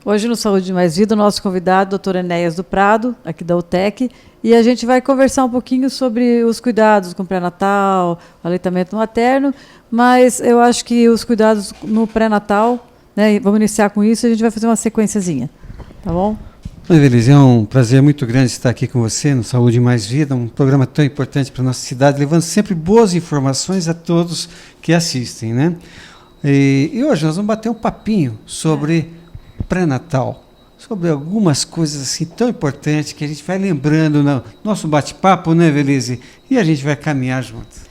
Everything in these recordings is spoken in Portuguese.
Hoje no Saúde Mais Vida, o nosso convidado, Dr. Enéas do Prado, aqui da UTEC, e a gente vai conversar um pouquinho sobre os cuidados com o pré-natal, o aleitamento materno, mas eu acho que os cuidados no pré-natal, né, vamos iniciar com isso e a gente vai fazer uma sequenciazinha, tá bom? Evelise, é um prazer muito grande estar aqui com você no Saúde Mais Vida, um programa tão importante para a nossa cidade, levando sempre boas informações a todos que assistem, né? E hoje nós vamos bater um papinho sobre pré-natal, sobre algumas coisas assim tão importantes que a gente vai lembrando no nosso bate-papo, né, Evelise? E a gente vai caminhar juntos.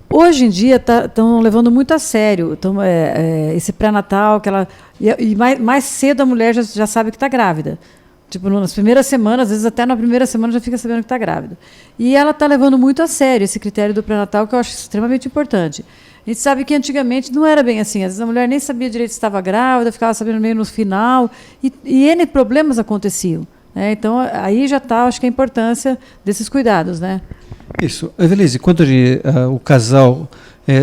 Hoje em dia estão levando muito a sério esse pré-natal, e mais cedo a mulher já sabe que está grávida. Tipo, nas primeiras semanas, às vezes até na primeira semana já fica sabendo que está grávida. E ela está levando muito a sério esse critério do pré-natal, que eu acho extremamente importante. A gente sabe que antigamente não era bem assim. Às vezes a mulher nem sabia direito se estava grávida, ficava sabendo meio no final, e N problemas aconteciam. Né? Então, aí já está, acho que a importância desses cuidados, né? Isso. Evelise, quando o casal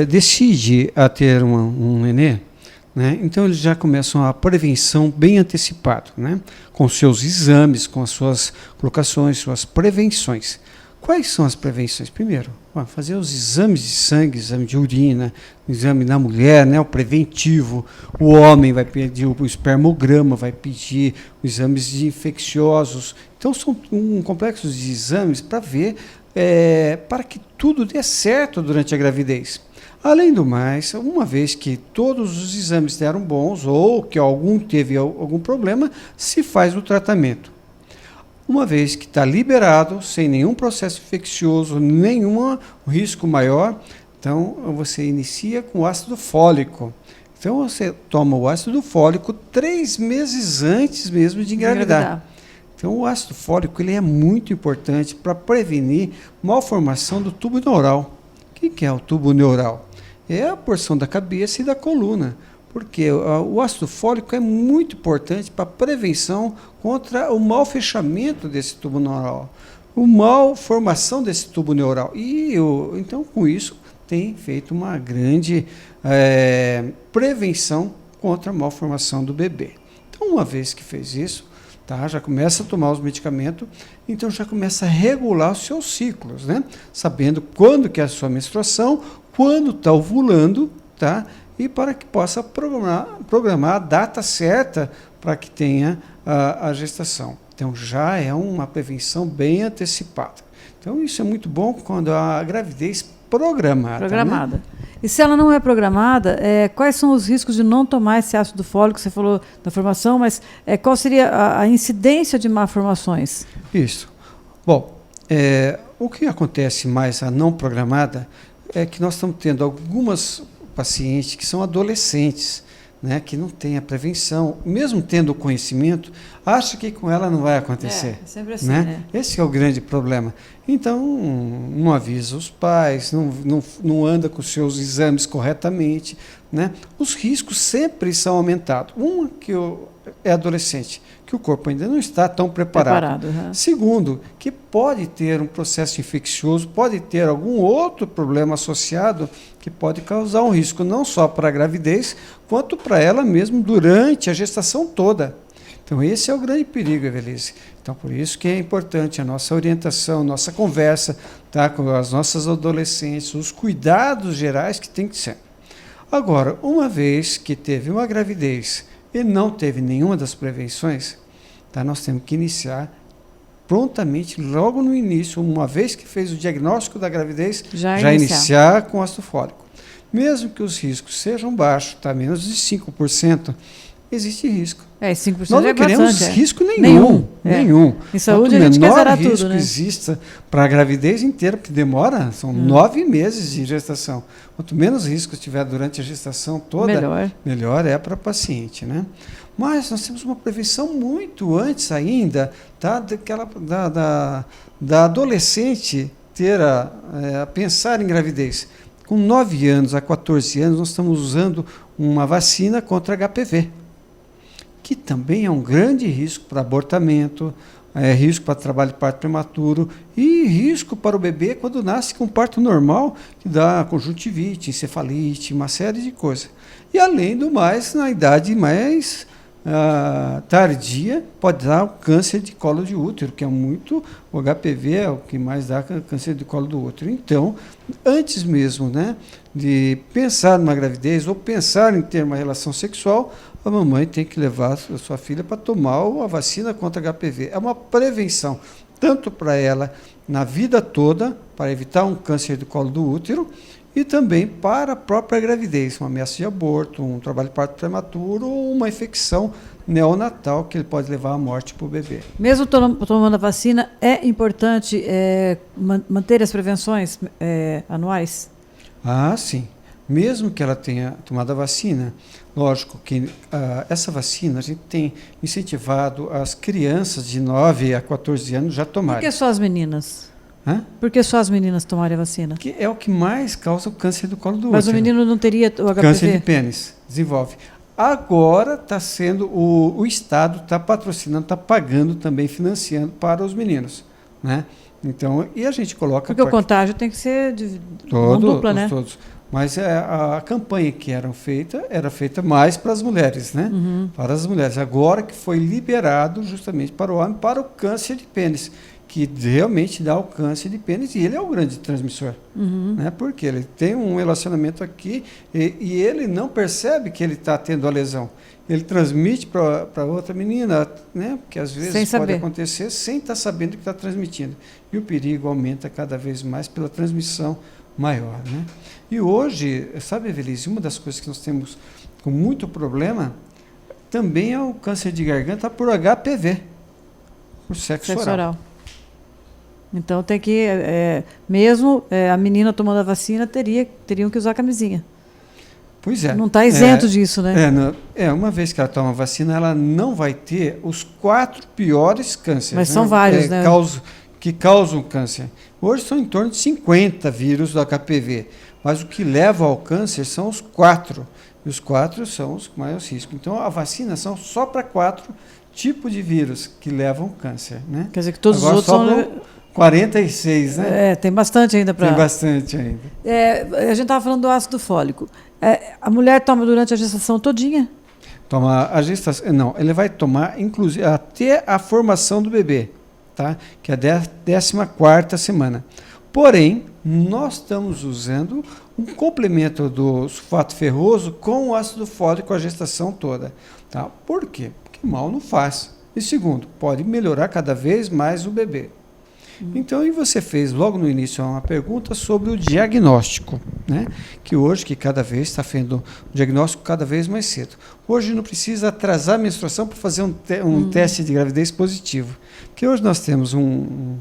decide a ter um nenê, né, então eles já começam a prevenção bem antecipada, né, com seus exames, com as suas colocações, suas prevenções. Quais são as prevenções? Primeiro, fazer os exames de sangue, exame de urina, exame na mulher, né, o preventivo. O homem vai pedir o espermograma, vai pedir os exames de infecciosos. Então, são um complexo de exames para ver, para que tudo dê certo durante a gravidez. Além do mais, uma vez que todos os exames deram bons ou que algum teve algum problema, se faz o tratamento. Uma vez que está liberado, sem nenhum processo infeccioso, nenhum risco maior, então você inicia com o ácido fólico. Então você toma o ácido fólico 3 meses antes mesmo de engravidar. Então o ácido fólico ele é muito importante para prevenir malformação do tubo neural. O que é o tubo neural? É a porção da cabeça e da coluna. Porque o ácido fólico é muito importante para a prevenção contra o mau fechamento desse tubo neural, a malformação desse tubo neural. Então, com isso, tem feito uma grande prevenção contra a malformação do bebê. Então, uma vez que fez isso, já começa a tomar os medicamentos, então já começa a regular os seus ciclos, né? Sabendo quando que é a sua menstruação, quando está ovulando, e para que possa programar a data certa para que tenha a gestação. Então, já é uma prevenção bem antecipada. Então, isso é muito bom quando a gravidez programada. Né? E se ela não é programada, quais são os riscos de não tomar esse ácido fólico? Você falou da formação, mas qual seria a incidência de malformações? Isso. Bom, o que acontece mais a não programada é que nós estamos tendo algumas pacientes que são adolescentes, né, que não têm a prevenção, mesmo tendo o conhecimento, acha que com ela não vai acontecer. É sempre assim, né? Esse é o grande problema. Então, não avisa os pais, não anda com os seus exames corretamente. Né? Os riscos sempre são aumentados. Que é adolescente, que o corpo ainda não está tão preparado. Segundo, que pode ter um processo infeccioso, pode ter algum outro problema associado que pode causar um risco não só para a gravidez, quanto para ela mesmo durante a gestação toda. Então, esse é o grande perigo, Evelise. Então, por isso que é importante a nossa orientação, nossa conversa com as nossas adolescentes, os cuidados gerais que tem que ser. Agora, uma vez que teve uma gravidez e não teve nenhuma das prevenções, nós temos que iniciar prontamente, logo no início, uma vez que fez o diagnóstico da gravidez, já iniciar com ácido fólico. Mesmo que os riscos sejam baixos, menos de 5%, existe risco. 5% Nós não queremos bastante, risco nenhum. Em saúde a gente quer zerar tudo, né? O menor risco exista para a gravidez inteira, porque demora, são 9 meses de gestação. Quanto menos risco tiver durante a gestação toda, melhor é para a paciente, né? Mas nós temos uma prevenção muito antes ainda, da adolescente ter a pensar em gravidez. Com 9 anos a 14 anos, nós estamos usando uma vacina contra HPV, que também é um grande risco para abortamento, risco para trabalho de parto prematuro e risco para o bebê quando nasce com parto normal, que dá conjuntivite, encefalite, uma série de coisas. E além do mais, na idade mais tardia pode dar o câncer de colo de útero, que é muito, o HPV é o que mais dá câncer de colo do útero. Então, antes mesmo, né, de pensar numa gravidez ou pensar em ter uma relação sexual, a mamãe tem que levar a sua filha para tomar a vacina contra HPV. É uma prevenção, tanto para ela na vida toda, para evitar um câncer do colo do útero, e também para a própria gravidez, uma ameaça de aborto, um trabalho de parto prematuro ou uma infecção neonatal que ele pode levar à morte para o bebê. Mesmo tomando a vacina, é importante manter as prevenções anuais? Ah, sim. Mesmo que ela tenha tomado a vacina, lógico que essa vacina a gente tem incentivado as crianças de 9 a 14 anos já tomarem. Por que só as meninas? Hã? Por que só as meninas tomarem a vacina? Que é o que mais causa o câncer do colo do útero. Mas o menino não teria o HPV? Câncer de pênis, desenvolve. Agora está sendo, o Estado está patrocinando, está pagando também, financiando para os meninos, né? Então, e a gente coloca... Porque o contágio tem que ser de mão dupla, né? Todos. Mas a campanha que era feita mais para as mulheres, né? Uhum. Para as mulheres. Agora que foi liberado justamente para o homem, para o câncer de pênis, que realmente dá o câncer de pênis, e ele é o grande transmissor, né? Porque ele tem um relacionamento aqui e ele não percebe que ele está tendo a lesão. Ele transmite para outra menina, né? Porque às vezes pode acontecer sem estar sabendo que está transmitindo. E o perigo aumenta cada vez mais pela transmissão maior, né? E hoje, sabe, Evelise, uma das coisas que nós temos com muito problema também é o câncer de garganta por HPV, por sexo oral. Então tem que, mesmo a menina tomando a vacina, teriam que usar camisinha. Pois é. Não está isento disso, né? Uma vez que ela toma a vacina, ela não vai ter os 4 piores cânceres. Mas são vários, né? Que causam câncer. Hoje são em torno de 50 vírus do HPV, mas o que leva ao câncer são os 4. E os 4 são os maiores riscos. Então, a vacina são só para 4 tipos de vírus que levam câncer, né? Quer dizer que todos agora os outros são 46, né? Tem bastante ainda para... Tem bastante ainda. A gente estava falando do ácido fólico. A mulher toma durante a gestação todinha? Toma a gestação... Não, ele vai tomar, inclusive, até a formação do bebê, tá? Que é a 14ª semana. Porém, nós estamos usando um complemento do sulfato ferroso com o ácido fólico a gestação toda. Tá? Por quê? Porque mal não faz. E segundo, pode melhorar cada vez mais o bebê. Então, e você fez logo no início uma pergunta sobre o diagnóstico, né? Que hoje, que cada vez está fazendo um diagnóstico cada vez mais cedo. Hoje não precisa atrasar a menstruação para fazer um teste de gravidez positivo. Porque hoje nós temos um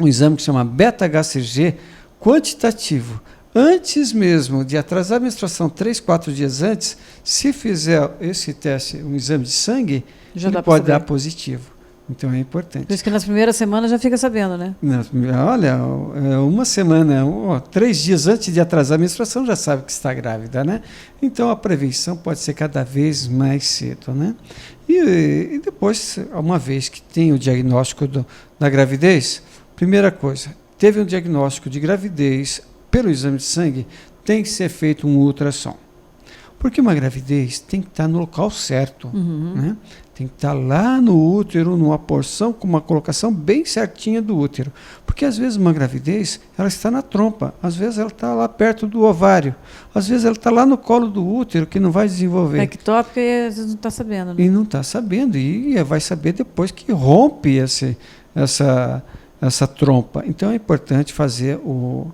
exame que se chama beta-HCG quantitativo. Antes mesmo de atrasar a menstruação, 3, 4 dias antes, se fizer esse teste, um exame de sangue, ele pode dar positivo. Então é importante. Por isso que nas primeiras semanas já fica sabendo, né? Olha, uma semana, 3 dias antes de atrasar a menstruação já sabe que está grávida, né? Então a prevenção pode ser cada vez mais cedo, né? E depois, uma vez que tem o diagnóstico da gravidez, primeira coisa, teve um diagnóstico de gravidez pelo exame de sangue, tem que ser feito um ultrassom. Porque uma gravidez tem que estar no local certo, né? Tem que estar lá no útero, numa porção, com uma colocação bem certinha do útero. Porque às vezes uma gravidez, ela está na trompa, às vezes ela está lá perto do ovário, às vezes ela está lá no colo do útero, que não vai desenvolver. É ectópica e às vezes não está sabendo, né? E não está sabendo, e vai saber depois que rompe essa trompa. Então é importante fazer o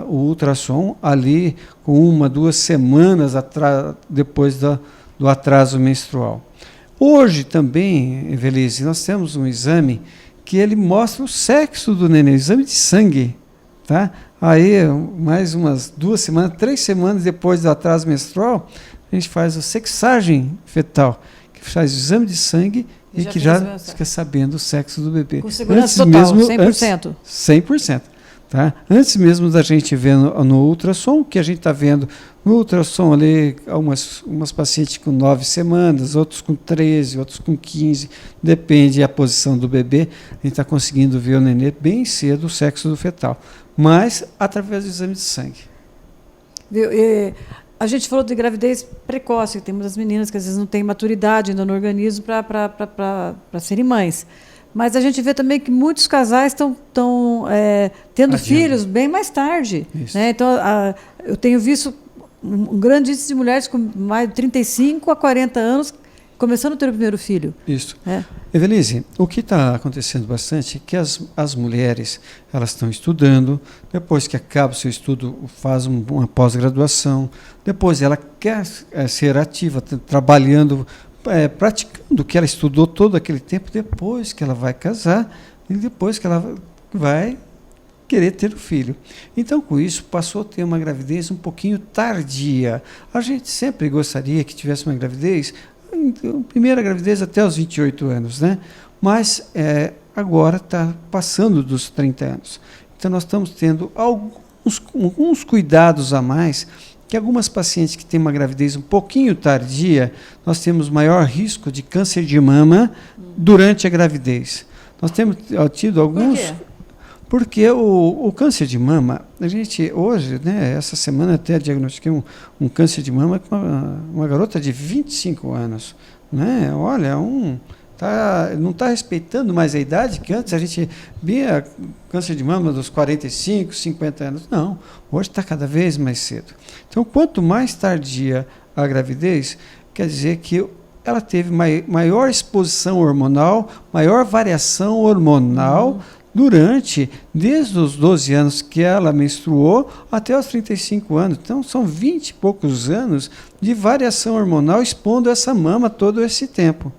ultrassom ali com 1, 2 semanas depois do atraso menstrual. Hoje também, Evelise, nós temos um exame que ele mostra o sexo do neném, exame de sangue, tá? Aí, mais umas 2 semanas, 3 semanas depois do atraso menstrual, a gente faz a sexagem fetal, que faz o exame de sangue e que já fica sabendo o sexo do bebê. Com segurança total, 100%? 100%. Tá? Antes mesmo da gente ver no ultrassom, o que a gente está vendo no ultrassom ali, umas pacientes com 9 semanas, outros com 13, outros com 15, depende da posição do bebê, a gente está conseguindo ver o nenê bem cedo, o sexo do fetal, mas através do exame de sangue. a gente falou de gravidez precoce, tem muitas meninas que às vezes não têm maturidade ainda no organismo para serem mães. Mas a gente vê também que muitos casais estão tendo filhos bem mais tarde. Né? Então, eu tenho visto um grande índice de mulheres com mais de 35 a 40 anos começando a ter o primeiro filho. Isso. Evelise, o que está acontecendo bastante é que as mulheres elas estão estudando, depois que acaba o seu estudo, faz uma pós-graduação, depois ela quer ser ativa, trabalhando, praticando o que ela estudou todo aquele tempo, depois que ela vai casar e depois que ela vai querer ter o filho. Então, com isso, passou a ter uma gravidez um pouquinho tardia. A gente sempre gostaria que tivesse uma gravidez, primeira gravidez até os 28 anos, né? Mas agora está passando dos 30 anos. Então, nós estamos tendo alguns cuidados a mais, que algumas pacientes que têm uma gravidez um pouquinho tardia, nós temos maior risco de câncer de mama durante a gravidez. Nós temos tido alguns... Por quê? Porque o câncer de mama, a gente hoje, né, essa semana até diagnostiquei um câncer de mama com uma garota de 25 anos. Né? Olha, não está respeitando mais a idade, que antes a gente via câncer de mama dos 45, 50 anos. Não, hoje está cada vez mais cedo. Então, quanto mais tardia a gravidez, quer dizer que ela teve maior exposição hormonal, maior variação hormonal, desde os 12 anos que ela menstruou até os 35 anos. Então, são 20 e poucos anos de variação hormonal expondo essa mama todo esse tempo.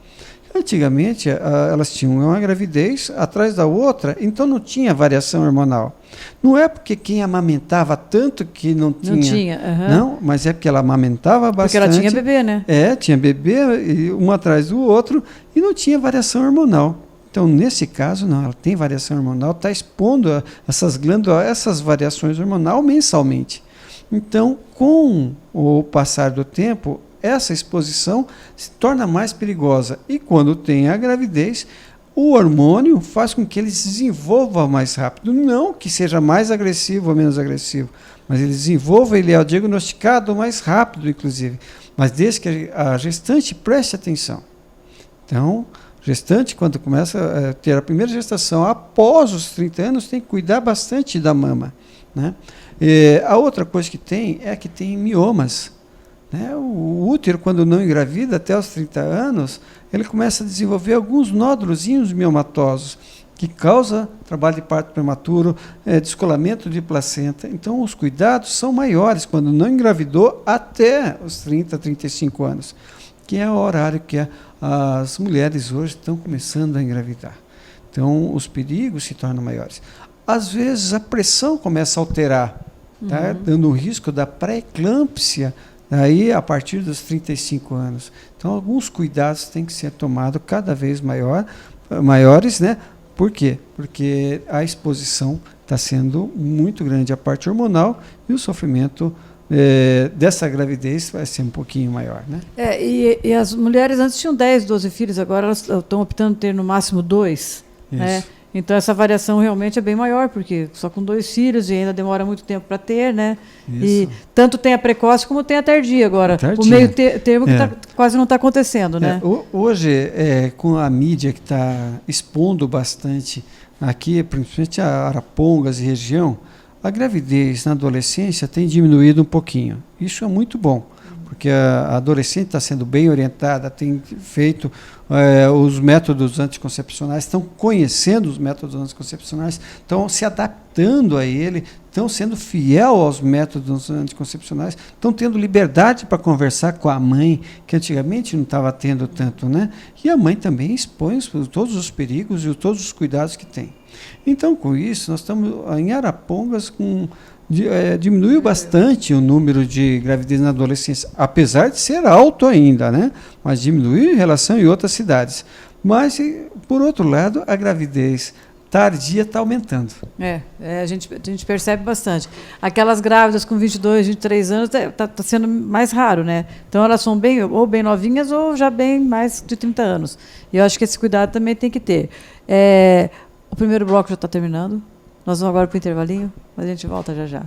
Antigamente, elas tinham uma gravidez atrás da outra, então não tinha variação hormonal. Não é porque quem amamentava tanto que não tinha. Não tinha, não, mas é porque ela amamentava bastante. Porque ela tinha bebê, né? Tinha bebê, um atrás do outro, e não tinha variação hormonal. Então, nesse caso, não, ela tem variação hormonal, está expondo essas glândulas, essas variações hormonais mensalmente. Então, com o passar do tempo, essa exposição se torna mais perigosa. E quando tem a gravidez, o hormônio faz com que ele se desenvolva mais rápido. Não que seja mais agressivo ou menos agressivo, mas ele desenvolva, ele é diagnosticado mais rápido, inclusive. Mas desde que a gestante preste atenção. Então, gestante, quando começa a ter a primeira gestação, após os 30 anos, tem que cuidar bastante da mama. Né? A outra coisa que tem é que tem miomas. Né? O útero, quando não engravida, até os 30 anos, ele começa a desenvolver alguns nódulozinhos miomatosos, que causa trabalho de parto prematuro, descolamento de placenta. Então, os cuidados são maiores quando não engravidou até os 30, 35 anos, que é o horário que as mulheres hoje estão começando a engravidar. Então, os perigos se tornam maiores. Às vezes, a pressão começa a alterar, tá? Dando o risco da pré-eclâmpsia aí a partir dos 35 anos. Então, alguns cuidados têm que ser tomados cada vez maiores, né? Por quê? Porque a exposição está sendo muito grande, a parte hormonal, e o sofrimento dessa gravidez vai ser um pouquinho maior, né? E as mulheres antes tinham 10, 12 filhos, agora elas estão optando ter no máximo 2. Né? Então essa variação realmente é bem maior, porque só com 2 filhos e ainda demora muito tempo para ter, né? Isso. E tanto tem a precoce como tem a tardia agora. O meio termo que quase não está acontecendo, né? Hoje, com a mídia que está expondo bastante aqui, principalmente a Arapongas e região, a gravidez na adolescência tem diminuído um pouquinho. Isso é muito bom, porque a adolescente está sendo bem orientada, tem feito os métodos anticoncepcionais, estão conhecendo os métodos anticoncepcionais, estão se adaptando a ele, estão sendo fiel aos métodos anticoncepcionais, estão tendo liberdade para conversar com a mãe, que antigamente não estava tendo tanto, né? E a mãe também expõe todos os perigos e todos os cuidados que tem. Então, com isso, nós estamos em Arapongas diminuiu bastante o número de gravidez na adolescência, apesar de ser alto ainda, né? Mas diminuiu em relação a outras cidades. Mas, por outro lado, a gravidez tardia está aumentando. A gente percebe bastante. Aquelas grávidas com 22, 23 anos está sendo mais raro, né? Então elas são bem novinhas ou já bem mais de 30 anos. E eu acho que esse cuidado também tem que ter. O primeiro bloco já está terminando. Nós vamos agora para o intervalinho, mas a gente volta já já.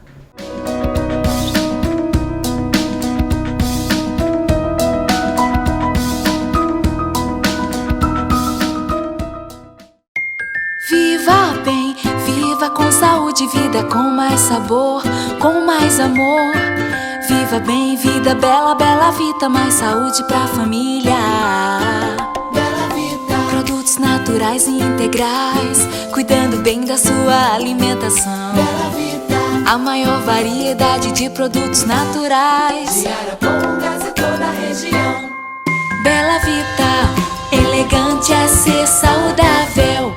saúde, vida com mais sabor, com mais amor. Viva bem, vida bela, bela vida, mais saúde pra família. Bela vida. Produtos naturais e integrais, cuidando bem da sua alimentação. Bela vida. A maior variedade de produtos naturais de Arapongas e toda a região. Bela vida, elegante é ser saudável.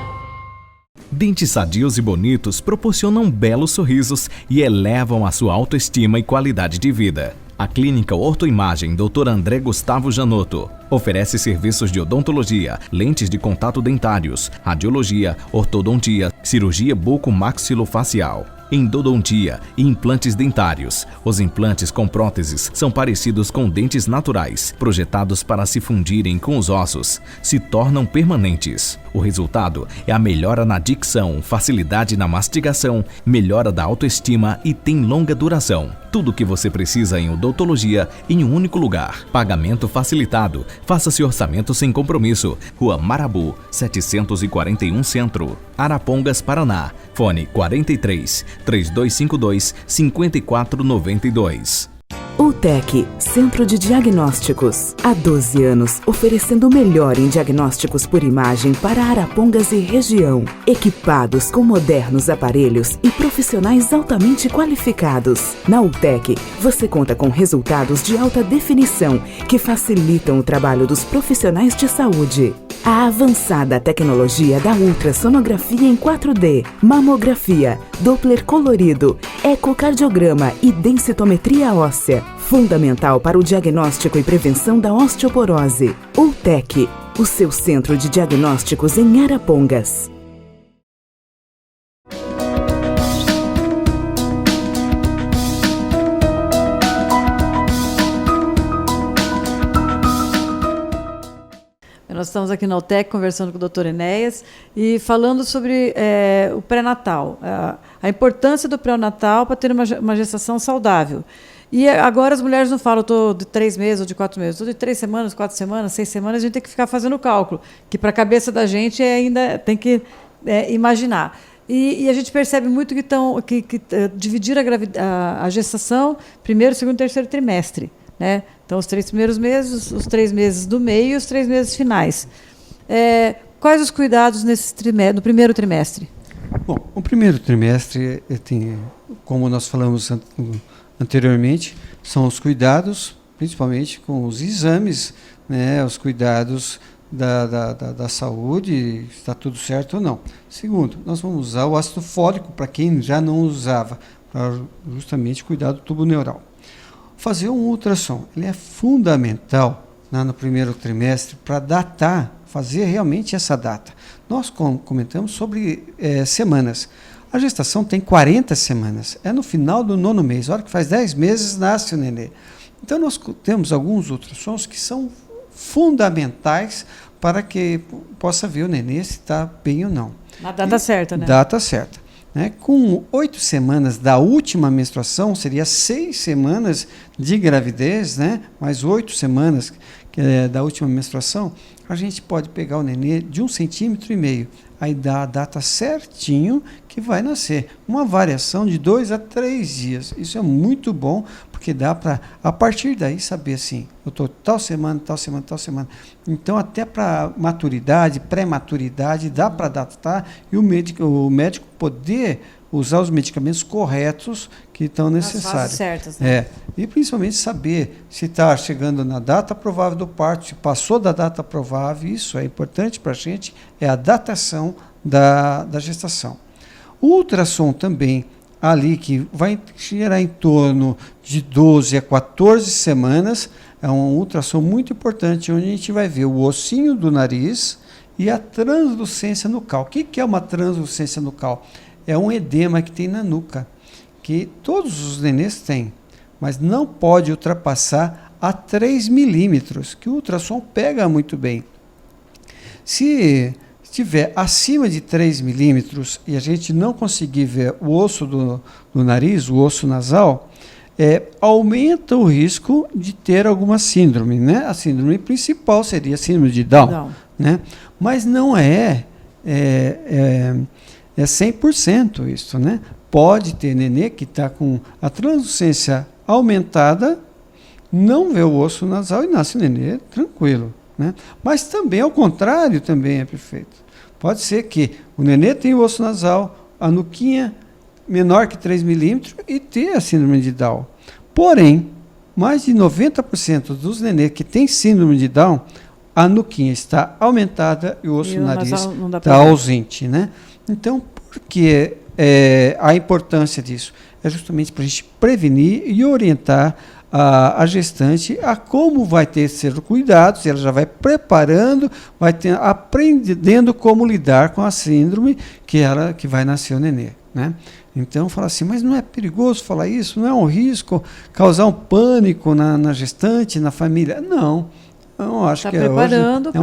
Dentes sadios e bonitos proporcionam belos sorrisos e elevam a sua autoestima e qualidade de vida. A Clínica Ortoimagem Dr. André Gustavo Janotto oferece serviços de odontologia, lentes de contato dentários, radiologia, ortodontia, cirurgia bucomaxilofacial, endodontia e implantes dentários. Os implantes com próteses são parecidos com dentes naturais, projetados para se fundirem com os ossos, se tornam permanentes. O resultado é a melhora na dicção, facilidade na mastigação, melhora da autoestima e tem longa duração. Tudo o que você precisa em odontologia em um único lugar. Pagamento facilitado. Faça-se orçamento sem compromisso. Rua Marabu, 741 Centro, Arapongas, Paraná. Fone 43 3252 5492. UTEC, Centro de Diagnósticos. Há 12 anos, oferecendo o melhor em diagnósticos por imagem para Arapongas e região. Equipados com modernos aparelhos e profissionais altamente qualificados. Na UTEC, você conta com resultados de alta definição que facilitam o trabalho dos profissionais de saúde. A avançada tecnologia da ultrassonografia em 4D, mamografia, Doppler colorido, ecocardiograma e densitometria óssea. Fundamental para o diagnóstico e prevenção da osteoporose. UTEC, o seu centro de diagnósticos em Arapongas. Nós estamos aqui na UTEC conversando com o Dr. Enéas e falando sobre o pré-natal, a importância do pré-natal para ter uma gestação saudável. E agora as mulheres não falam, estou de 3 meses ou de 4 meses, estou de 3 semanas, 4 semanas, 6 semanas, a gente tem que ficar fazendo o cálculo, que para a cabeça da gente ainda tem que imaginar. E a gente percebe muito que dividir a gestação, primeiro, segundo e terceiro trimestre. Né? Então, os 3 primeiros meses, os 3 meses do meio e os 3 meses finais. Quais os cuidados no primeiro trimestre? Bom, o primeiro trimestre, como nós falamos anteriormente, são os cuidados, principalmente com os exames, né, os cuidados da saúde, se está tudo certo ou não. Segundo, nós vamos usar o ácido fólico, para quem já não usava, para justamente cuidar do tubo neural. Fazer um ultrassom, ele é fundamental no primeiro trimestre para datar, fazer realmente essa data. Nós comentamos sobre semanas. A gestação tem 40 semanas, é no final do 9º mês, a hora que faz 10 meses nasce o nenê. Então nós temos alguns ultrassons que são fundamentais para que possa ver o nenê se está bem ou não. Na data certa, né? Data certa. Com 8 semanas da última menstruação, seria 6 semanas de gravidez, né? Mais 8 semanas da última menstruação, a gente pode pegar o nenê de 1,5 cm, aí dá a data certinho que vai nascer. Uma variação de 2 a 3 dias. Isso é muito bom, porque dá para, a partir daí, saber assim, eu estou tal semana, tal semana, tal semana. Então, até para maturidade, pré-maturidade, dá para datar e o médico poder usar os medicamentos corretos que estão necessários. As fases certas, né? E principalmente saber se está chegando na data provável do parto, se passou da data provável, isso é importante para a gente, é a datação da gestação. O ultrassom também, ali que vai gerar em torno de 12 a 14 semanas, é um ultrassom muito importante, onde a gente vai ver o ossinho do nariz e a translucência nucal. O que é uma translucência nucal? É um edema que tem na nuca, que todos os nenês têm, mas não pode ultrapassar a 3 milímetros, que o ultrassom pega muito bem. Se estiver acima de 3 milímetros e a gente não conseguir ver o osso do nariz, o osso nasal, aumenta o risco de ter alguma síndrome, né? A síndrome principal seria a síndrome de Down. Né? Mas não é 100% isso, né? pode ter nenê que está com a translucência aumentada, não vê o osso nasal e nasce o nenê tranquilo, né? Mas também, ao contrário, também é perfeito. Pode ser que o nenê tenha o osso nasal, a nuquinha menor que 3 milímetros e ter a síndrome de Down. Porém, mais de 90% dos nenês que têm síndrome de Down, a nuquinha está aumentada e o osso do nariz está ausente, né? Então, por que a importância disso? É justamente para a gente prevenir e orientar a gestante a como vai ter que ser cuidados, ela já vai preparando, aprendendo como lidar com a síndrome que vai nascer o nenê, né? Então, fala assim, mas não é perigoso falar isso? Não é um risco causar um pânico na gestante, na família? Não. Eu acho que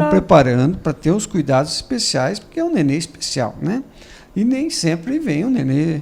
preparando para ter os cuidados especiais, porque é um nenê especial, né? E nem sempre vem um nenê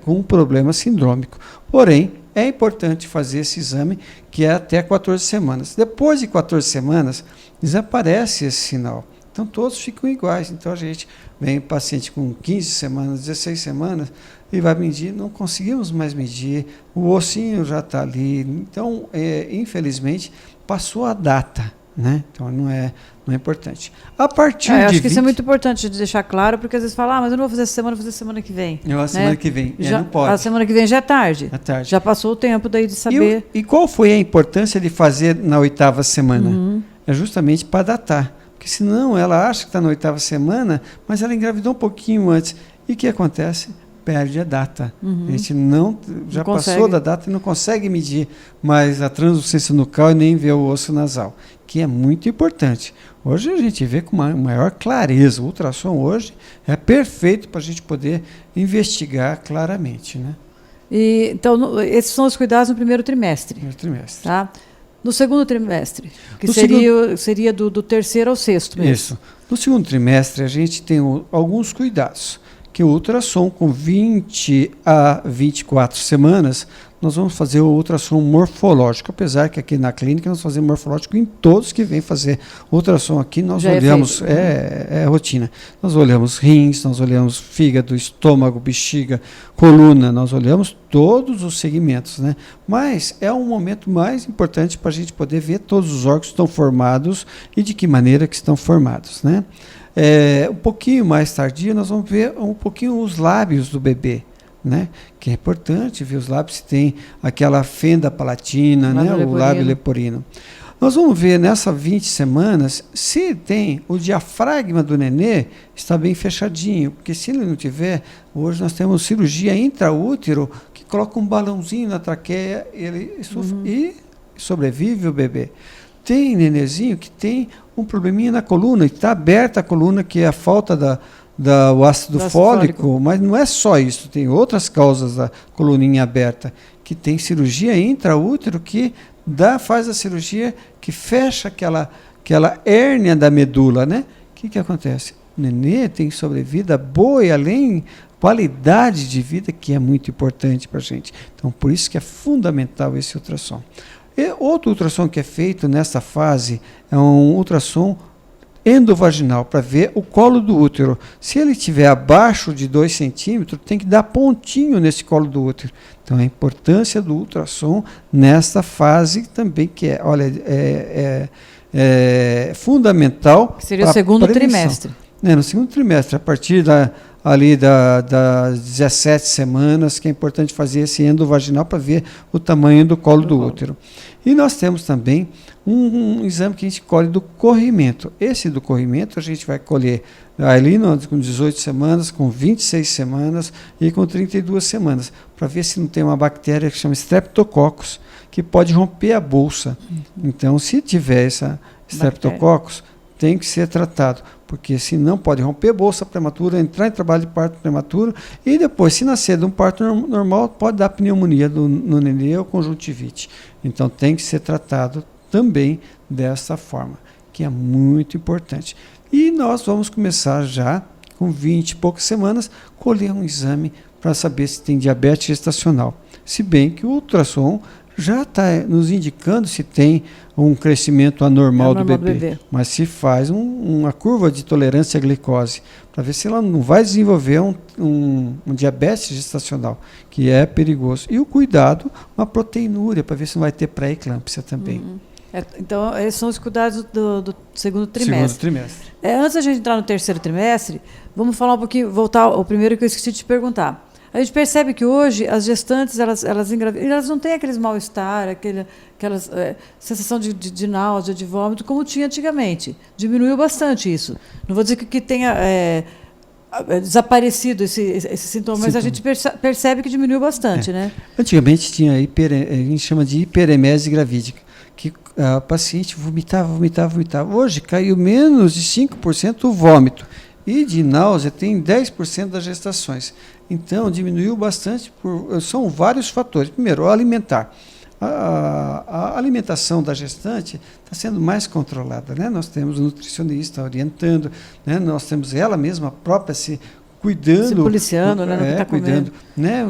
com um problema sindrômico. Porém, é importante fazer esse exame, que é até 14 semanas. Depois de 14 semanas, desaparece esse sinal. Então, todos ficam iguais. Então, a gente vem paciente com 15 semanas, 16 semanas, e vai medir, não conseguimos mais medir, o ossinho já está ali. Então, infelizmente, passou a data, né? Então, não é importante. A partir de acho que isso é muito importante de deixar claro, porque às vezes fala, mas eu não vou fazer essa semana, vou fazer semana que vem. Semana que vem, não pode. A semana que vem já é tarde. É tarde. Já passou o tempo daí de saber. E qual foi a importância de fazer na 8ª semana? É justamente para datar. Porque senão ela acha que está na 8ª semana, mas ela engravidou um pouquinho antes. E o que acontece? Perde a data. A gente já passou da data e não consegue medir mais a translucência nucal e nem ver o osso nasal, que é muito importante. Hoje a gente vê com maior clareza. O ultrassom hoje é perfeito para a gente poder investigar claramente, né? Então, esses são os cuidados no primeiro trimestre. Tá? No segundo trimestre, que seria do 3º ao 6º mesmo. Isso. No segundo trimestre, a gente tem alguns cuidados. Que o ultrassom com 20 a 24 semanas, nós vamos fazer o ultrassom morfológico, apesar que aqui na clínica nós fazemos morfológico em todos que vêm fazer ultrassom aqui, nós já olhamos, é rotina, nós olhamos rins, nós olhamos fígado, estômago, bexiga, coluna, nós olhamos todos os segmentos, né? Mas é um momento mais importante para a gente poder ver todos os órgãos que estão formados e de que maneira que estão formados, né? Um pouquinho mais tardio, nós vamos ver um pouquinho os lábios do bebê, né? Que é importante ver os lábios se tem aquela fenda palatina, né? O lábio leporino. Nós vamos ver nessas 20 semanas se tem o diafragma do nenê está bem fechadinho, porque se ele não tiver, hoje nós temos cirurgia intraútero que coloca um balãozinho na traqueia e sobrevive o bebê. Tem nenezinho que tem um probleminha na coluna, está aberta a coluna, que é a falta do ácido fólico, mas não é só isso, tem outras causas da coluninha aberta, que tem cirurgia intraútero que faz a cirurgia que fecha aquela hérnia da medula, né? O que acontece? O nenê tem sobrevida boa e além qualidade de vida, que é muito importante para a gente. Então, por isso que é fundamental esse ultrassom. E outro ultrassom que é feito nessa fase é um ultrassom endovaginal, para ver o colo do útero. Se ele estiver abaixo de 2 centímetros, tem que dar pontinho nesse colo do útero. Então, a importância do ultrassom nessa fase também, que é fundamental. Seria o segundo trimestre. No segundo trimestre, a partir das 17 semanas, que é importante fazer esse endovaginal para ver o tamanho do colo do útero. E nós temos também um exame que a gente colhe do corrimento. Esse do corrimento a gente vai colher ali com 18 semanas, com 26 semanas e com 32 semanas, para ver se não tem uma bactéria que chama Streptococcus, que pode romper a bolsa. Então, se tiver essa Streptococcus, tem que ser tratado, porque senão pode romper bolsa prematura, entrar em trabalho de parto prematuro e depois, se nascer de um parto normal, pode dar pneumonia no nenê ou conjuntivite. Então tem que ser tratado também dessa forma, que é muito importante. E nós vamos começar já, com 20 e poucas semanas, colher um exame para saber se tem diabetes gestacional. Se bem que o ultrassom já está nos indicando se tem um crescimento anormal do bebê. Mas se faz uma curva de tolerância à glicose, para ver se ela não vai desenvolver um diabetes gestacional, que é perigoso. E o cuidado, uma proteinúria, para ver se não vai ter pré-eclâmpsia também. Então, esses são os cuidados do segundo trimestre. Antes da gente entrar no terceiro trimestre, vamos falar um pouquinho, voltar ao primeiro que eu esqueci de te perguntar. A gente percebe que hoje as gestantes, elas engravidam, elas não têm aqueles mal-estar, aquela sensação de náusea, de vômito, como tinha antigamente. Diminuiu bastante isso. Não vou dizer que tenha desaparecido esse sintoma, mas a gente percebe que diminuiu bastante, né? Antigamente tinha a gente chama de hiperemese gravídica, que a paciente vomitava. Hoje caiu menos de 5% o vômito. E de náusea tem 10% das gestações. Então, diminuiu bastante. São vários fatores. Primeiro, o alimentar. A alimentação da gestante está sendo mais controlada, né? Nós temos o nutricionista orientando, né? Nós temos ela mesma própria se cuidando. Se policiando, né? No que está cuidando, né?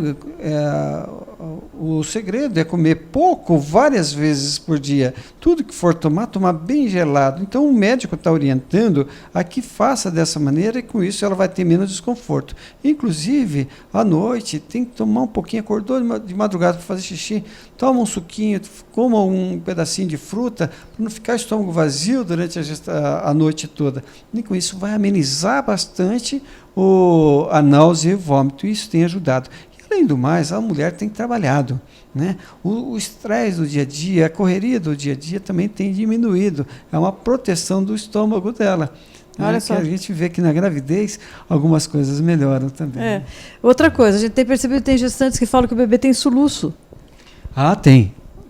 O segredo é comer pouco, várias vezes por dia. Tudo que for tomar bem gelado. Então, o médico está orientando a que faça dessa maneira e, com isso, ela vai ter menos desconforto. Inclusive, à noite, tem que tomar um pouquinho. Acordou de madrugada para fazer xixi, toma um suquinho, coma um pedacinho de fruta, para não ficar estômago vazio durante a noite toda. E, com isso, vai amenizar bastante a náusea e o vômito. Isso tem ajudado. Além do mais, a mulher tem trabalhado, né? O estresse do dia a dia, a correria do dia a dia também tem diminuído. É uma proteção do estômago dela. Olha só. Que a gente vê que na gravidez algumas coisas melhoram também. Outra coisa, a gente tem percebido que tem gestantes que falam que o bebê tem soluço.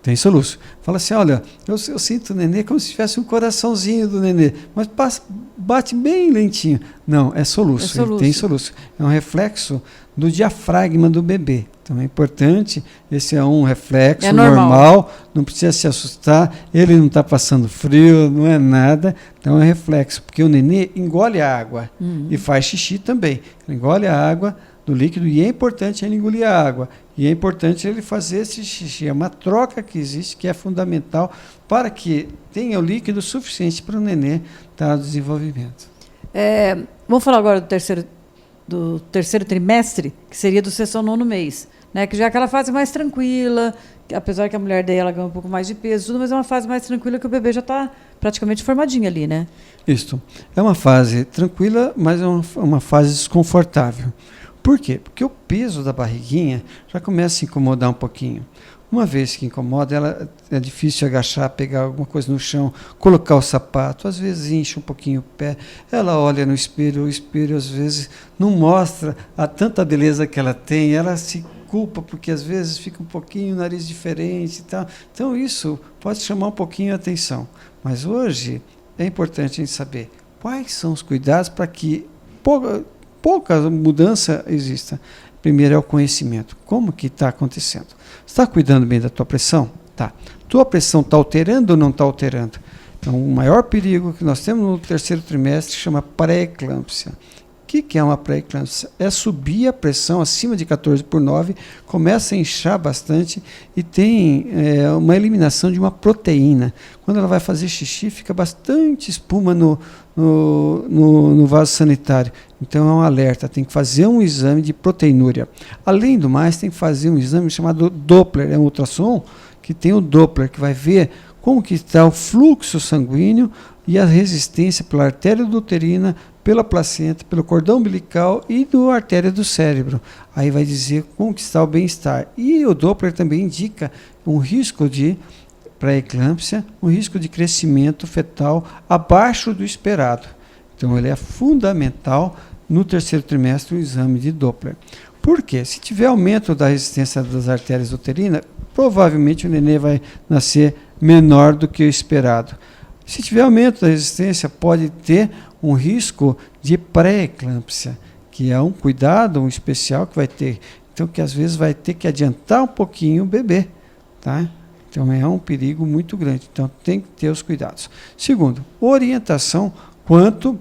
Tem soluço. Fala assim, olha, eu sinto o nenê como se tivesse um coraçãozinho do nenê, mas bate bem lentinho. Não, é soluço. Ele tem soluço. É um reflexo do diafragma do bebê. Então é importante, esse é um reflexo normal, não precisa se assustar, ele não está passando frio, não é nada, então é reflexo, porque o nenê engole a água e faz xixi também. Ele engole a água do líquido e é importante ele engolir a água. E é importante ele fazer esse xixi. É uma troca que existe, que é fundamental para que tenha o líquido suficiente para o nenê estar no desenvolvimento. Vamos falar agora do terceiro trimestre, que seria do sexto ao nono mês, né? Que já é aquela fase mais tranquila, que, apesar que a mulher dela ganha um pouco mais de peso, tudo, mas é uma fase mais tranquila que o bebê já está praticamente formadinho ali, né? Isso. É uma fase tranquila, mas é uma fase desconfortável. Por quê? Porque o peso da barriguinha já começa a incomodar um pouquinho. Uma vez que incomoda, é difícil agachar, pegar alguma coisa no chão, colocar o sapato, às vezes incha um pouquinho o pé, ela olha no espelho, o espelho às vezes não mostra a tanta beleza que ela tem, ela se culpa porque às vezes fica um pouquinho o nariz diferente e tal. Então isso pode chamar um pouquinho a atenção. Mas hoje é importante a gente saber quais são os cuidados para que pouca mudança exista. Primeiro é o conhecimento. Como que está acontecendo? Você está cuidando bem da tua pressão? Tá. Tua pressão está alterando ou não está alterando? Então, o maior perigo que nós temos no terceiro trimestre chama pré-eclâmpsia. O que é uma pré-eclâmpsia? É subir a pressão acima de 14/9, começa a inchar bastante e tem uma eliminação de uma proteína. Quando ela vai fazer xixi, fica bastante espuma no vaso sanitário. Então é um alerta, tem que fazer um exame de proteinúria. Além do mais, tem que fazer um exame chamado Doppler, é um ultrassom que tem o Doppler, que vai ver como que está o fluxo sanguíneo e a resistência pela artéria uterina, pela placenta, pelo cordão umbilical e da artéria do cérebro. Aí vai dizer como que está o bem-estar. E o Doppler também indica um risco de pré-eclâmpsia, um risco de crescimento fetal abaixo do esperado. Então ele é fundamental no terceiro trimestre o exame de Doppler. Por quê? Se tiver aumento da resistência das artérias uterinas, provavelmente o nenê vai nascer menor do que o esperado. Se tiver aumento da resistência, pode ter um risco de pré-eclâmpsia, que é um cuidado um especial que vai ter. Então, que às vezes vai ter que adiantar um pouquinho o bebê, tá? Então, é um perigo muito grande. Então, tem que ter os cuidados. Segundo, orientação quanto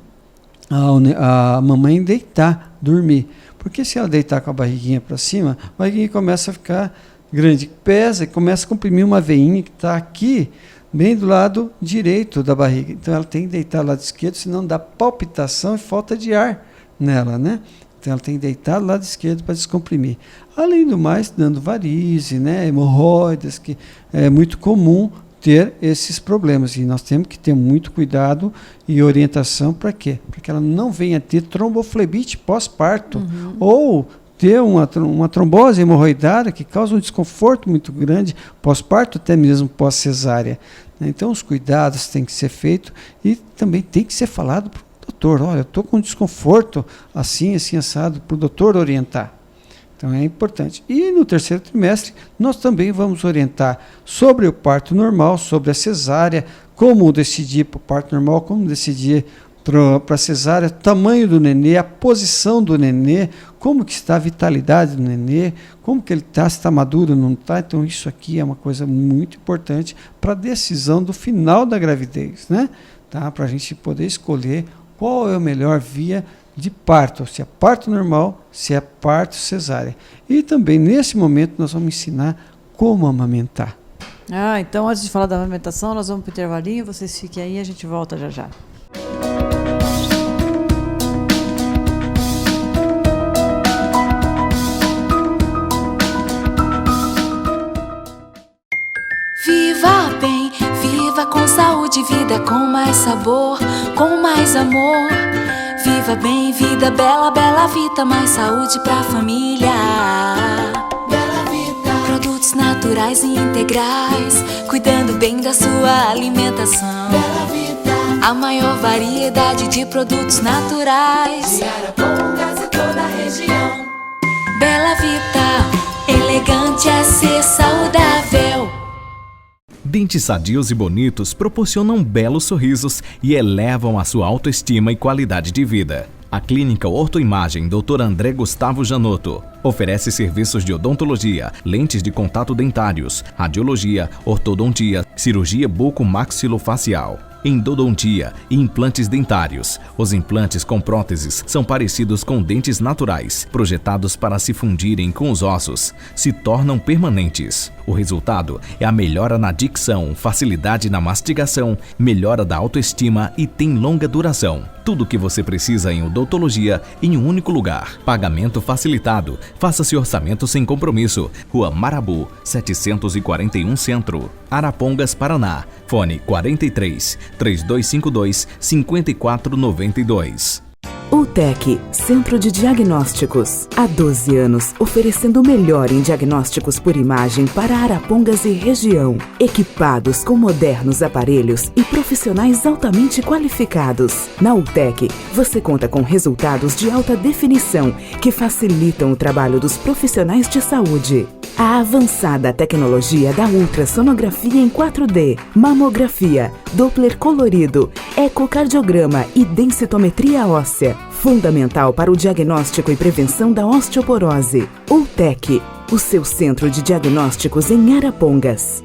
a mamãe deitar, dormir. Porque se ela deitar com a barriguinha para cima, a barriguinha começa a ficar grande que pesa e começa a comprimir uma veinha que está aqui, bem do lado direito da barriga. Então ela tem que deitar do lado esquerdo, senão dá palpitação e falta de ar nela, né? Então ela tem que deitar do lado esquerdo para descomprimir. Além do mais, dando varize, né? Hemorroidas, que é muito comum ter esses problemas. E nós temos que ter muito cuidado e orientação para quê? Para que ela não venha ter tromboflebite pós-parto ou ter uma trombose hemorroidária que causa um desconforto muito grande pós-parto, até mesmo pós-cesárea. Então os cuidados têm que ser feitos e também tem que ser falado para o doutor. Olha, eu estou com desconforto assim, assado, para o doutor orientar. Então é importante. E no terceiro trimestre nós também vamos orientar sobre o parto normal, sobre a cesárea, como decidir para o parto normal, como decidir para a cesárea, tamanho do nenê, a posição do nenê, como que está a vitalidade do nenê, como que ele está, se está maduro ou não está. Então isso aqui é uma coisa muito importante para a decisão do final da gravidez, né? Tá? Para a gente poder escolher qual é a melhor via de parto, se é parto normal, se é parto cesárea. E também nesse momento nós vamos ensinar como amamentar. Então antes de falar da amamentação, nós vamos para o intervalinho, vocês fiquem aí, a gente volta já já. Viva bem, viva com saúde, vida com mais sabor, com mais amor. Viva bem, vida bela, bela vida, mais saúde pra família. Bela vida. Produtos naturais e integrais, cuidando bem da sua alimentação. Bela vida. A maior variedade de produtos naturais de Arapongas e toda a região. Bela vida, elegante é ser saudável. Dentes sadios e bonitos proporcionam belos sorrisos e elevam a sua autoestima e qualidade de vida. A Clínica Ortoimagem Dr. André Gustavo Janotto oferece serviços de odontologia, lentes de contato dentários, radiologia, ortodontia, cirurgia bucomaxilofacial, endodontia e implantes dentários. Os implantes com próteses são parecidos com dentes naturais, projetados para se fundirem com os ossos, se tornam permanentes. O resultado é a melhora na dicção, facilidade na mastigação, melhora da autoestima e tem longa duração. Tudo o que você precisa em odontologia em um único lugar. Pagamento facilitado. Faça-se orçamento sem compromisso. Rua Marabu, 741 Centro, Arapongas, Paraná. Fone 43 3252 5492. UTEC, Centro de Diagnósticos. Há 12 anos, oferecendo o melhor em diagnósticos por imagem para Arapongas e região. Equipados com modernos aparelhos e profissionais altamente qualificados. Na UTEC, você conta com resultados de alta definição que facilitam o trabalho dos profissionais de saúde. A avançada tecnologia da ultrassonografia em 4D, mamografia, Doppler colorido, ecocardiograma e densitometria óssea. Fundamental para o diagnóstico e prevenção da osteoporose. UTEC, o seu centro de diagnósticos em Arapongas.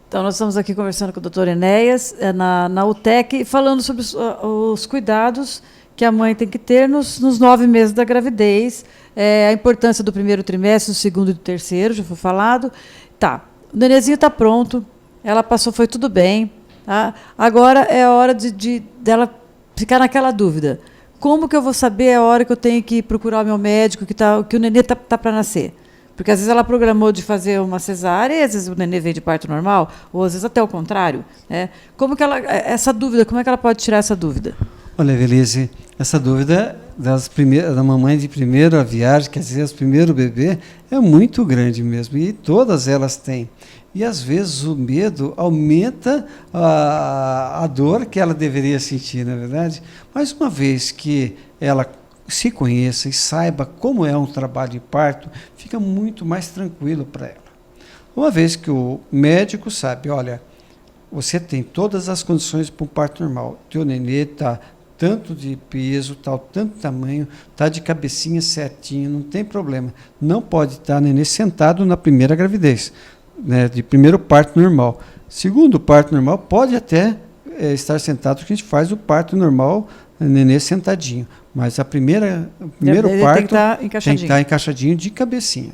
Então, nós estamos aqui conversando com o Dr. Enéas, na UTEC, falando sobre os cuidados que a mãe tem que ter nos 9 meses da gravidez, a importância do primeiro trimestre, do segundo e do terceiro, já foi falado. Tá, o nenenzinho está pronto, ela passou, foi tudo bem. Tá? Agora é a hora dela ficar naquela dúvida. Como que eu vou saber a hora que eu tenho que procurar o meu médico, que o nenê está para nascer? Porque às vezes ela programou de fazer uma cesárea e às vezes o nenê veio de parto normal, ou às vezes até o contrário. Né? Como que essa dúvida, como é que ela pode tirar essa dúvida? Olha, Evelise, essa dúvida da mamãe de primeira viagem, quer dizer, o primeiro bebê, é muito grande mesmo, e todas elas têm. E às vezes o medo aumenta a dor que ela deveria sentir, não é verdade? Mas uma vez que ela se conheça e saiba como é um trabalho de parto, fica muito mais tranquilo para ela. Uma vez que o médico sabe, olha, você tem todas as condições para um parto normal, teu nenê está tanto de peso, tal, tanto tamanho, está de cabecinha certinho, não tem problema. Não pode estar nenê sentado na primeira gravidez, né, de primeiro parto normal. Segundo o parto normal, pode até estar sentado, porque a gente faz o parto normal, nenê sentadinho. Mas o primeiro parto tem que estar tem que encaixadinho. estar encaixadinho de cabecinha.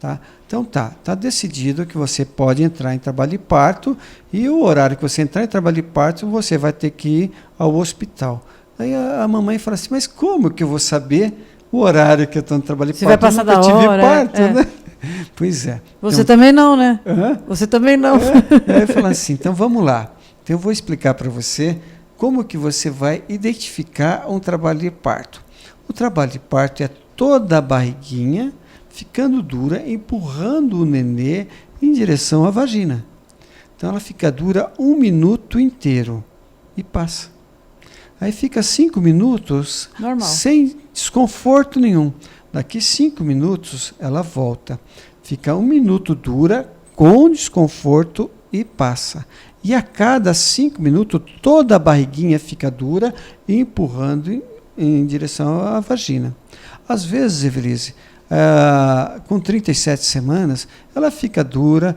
Tá? Então tá decidido que você pode entrar em trabalho de parto, e o horário que você entrar em trabalho de parto, você vai ter que ir ao hospital. Aí a mamãe fala assim, mas como que eu vou saber o horário que eu estou no trabalho de Você parto? vai passar eu nunca da tive hora, parto, é. né? Pois é. Você também não, né? Hã? Você também não. Aí eu falo assim, então vamos lá. Então eu vou explicar para você como que você vai identificar um trabalho de parto. O trabalho de parto é toda a barriguinha ficando dura, empurrando o nenê em direção à vagina. Então ela fica dura 1 minuto inteiro e passa. Aí fica 5 minutos Normal. sem desconforto nenhum. Daqui 5 minutos ela volta. Fica 1 minuto dura, com desconforto e passa. E a cada 5 minutos toda a barriguinha fica dura e empurrando em direção à vagina. Às vezes, Evelise, com 37 semanas, ela fica dura,